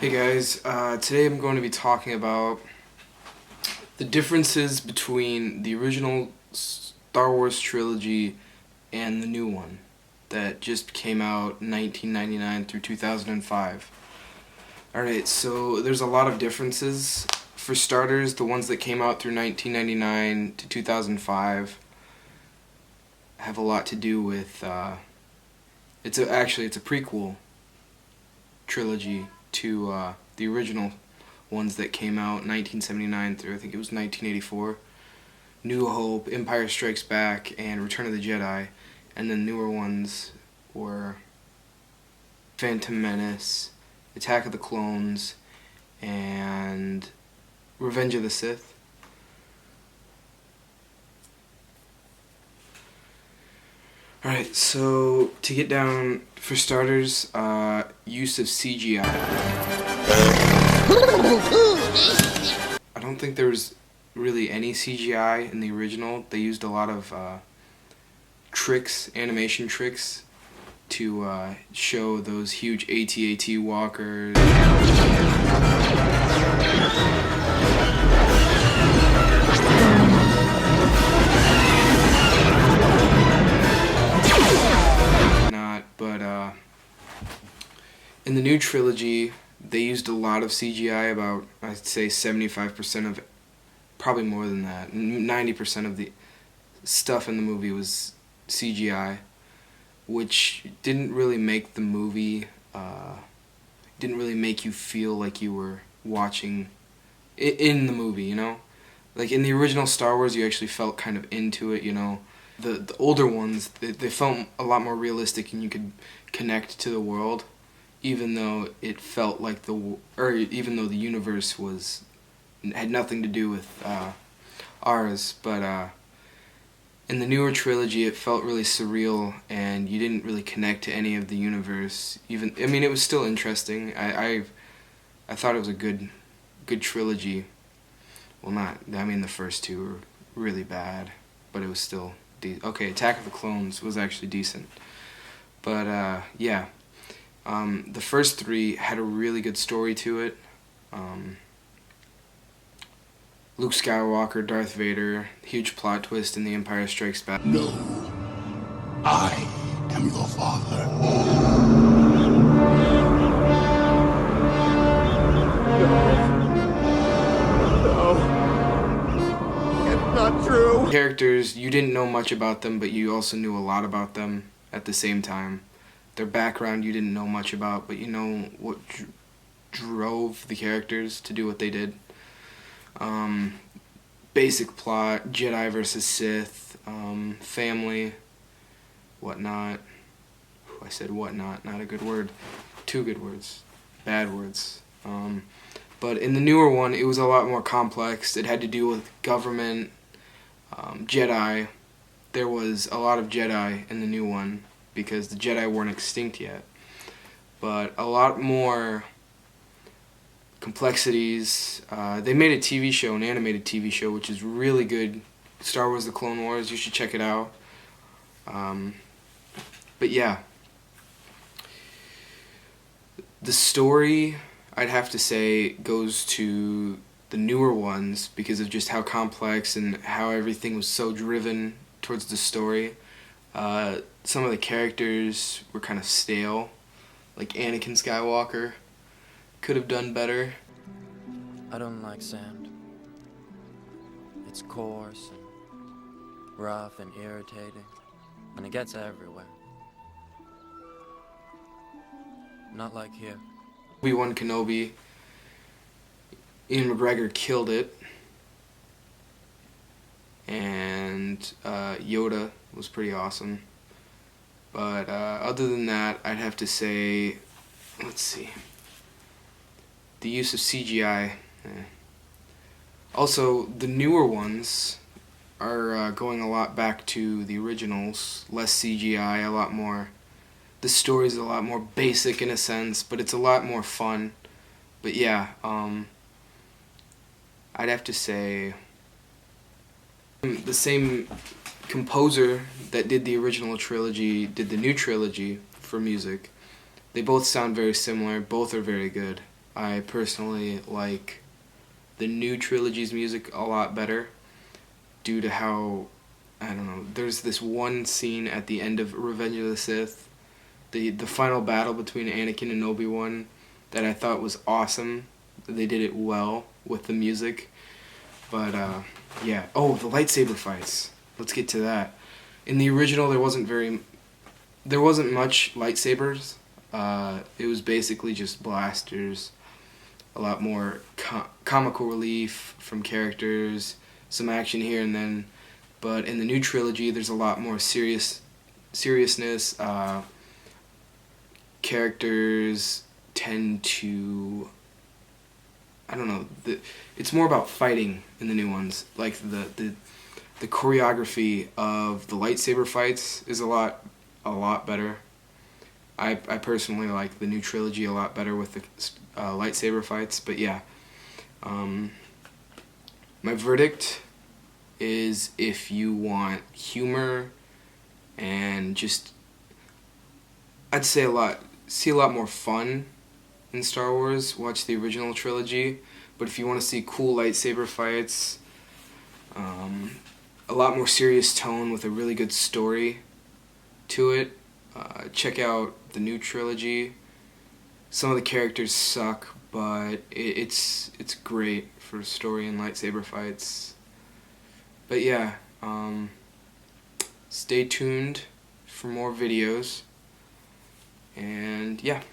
Hey guys, today I'm going to be talking about the differences between the original Star Wars trilogy and the new one that just came out 1999 through 2005. Alright, so there's a lot of differences. For starters, the ones that came out through 1999 to 2005 have a lot to do with, it's a prequel trilogy to the original ones that came out 1979 through I think it was 1984. New Hope, Empire Strikes Back, and Return of the Jedi. And the newer ones were Phantom Menace, Attack of the Clones, and Revenge of the Sith. Alright, so to get down, for starters, use of CGI. I don't think there was really any CGI in the original. They used a lot of tricks, animation tricks, to show those huge AT-AT walkers. In the new trilogy, they used a lot of CGI, about, I'd say 75% of it, probably more than that. 90% of the stuff in the movie was CGI, which didn't really make the movie, didn't really make you feel like you were watching in the movie, you know? Like in the original Star Wars, you actually felt kind of into it, you know? The older ones, they felt a lot more realistic and you could connect to the world, even though it felt like even though the universe had nothing to do with ours. But in the newer trilogy, it felt really surreal, and you didn't really connect to any of the universe. I mean, it was still interesting. I thought it was a good trilogy. Well, I mean, the first two were really bad, but it was still okay. Attack of the Clones was actually decent, but yeah. The first three had a really good story to it. Luke Skywalker, Darth Vader, huge plot twist in The Empire Strikes Back. No, I am your father. No, it's not true. Characters, you didn't know much about them, but you also knew a lot about them at the same time. Their background you didn't know much about, but you know what drove the characters to do what they did. Basic plot, Jedi versus Sith, family, whatnot. I said whatnot, not a good word. Two good words. Bad words. But in the newer one, it was a lot more complex. It had to do with government, Jedi. There was a lot of Jedi in the new one, because the Jedi weren't extinct yet. But a lot more complexities. They made a TV show, an animated TV show, which is really good. Star Wars The Clone Wars, you should check it out. But yeah. The story, I'd have to say, goes to the newer ones because of just how complex and how everything was so driven towards the story. Some of the characters were kind of stale, like Anakin Skywalker could have done better. I don't like sand. It's coarse and rough and irritating, and it gets everywhere. Not like here. Obi-Wan Kenobi, Ian McGregor killed it, and Yoda was pretty awesome. But other than that, I'd have to say, let's see, the use of CGI. Also, the newer ones are going a lot back to the originals, less CGI, a lot more. The story's a lot more basic in a sense, but it's a lot more fun. But yeah, I'd have to say the same composer that did the original trilogy did the new trilogy for music. They both sound very similar, both are very good. I personally like the new trilogy's music a lot better due to how, I don't know, there's this one scene at the end of Revenge of the Sith, the final battle between Anakin and Obi-Wan, that I thought was awesome. They did it well with the music. But yeah. Oh, the lightsaber fights. Let's get to that. In the original, there wasn't much lightsabers. It was basically just blasters. A lot more comical relief from characters, some action here and then. But in the new trilogy, there's a lot more seriousness. Characters tend to, I don't know, it's more about fighting in the new ones. Like the choreography of the lightsaber fights is a lot better. I personally like the new trilogy a lot better with the lightsaber fights. But yeah, my verdict is, if you want humor and just, I'd say see a lot more fun in Star Wars, watch the original trilogy. But if you want to see cool lightsaber fights, a lot more serious tone with a really good story to it, check out the new trilogy. Some of the characters suck, but it's great for story and lightsaber fights. But yeah, stay tuned for more videos. And yeah.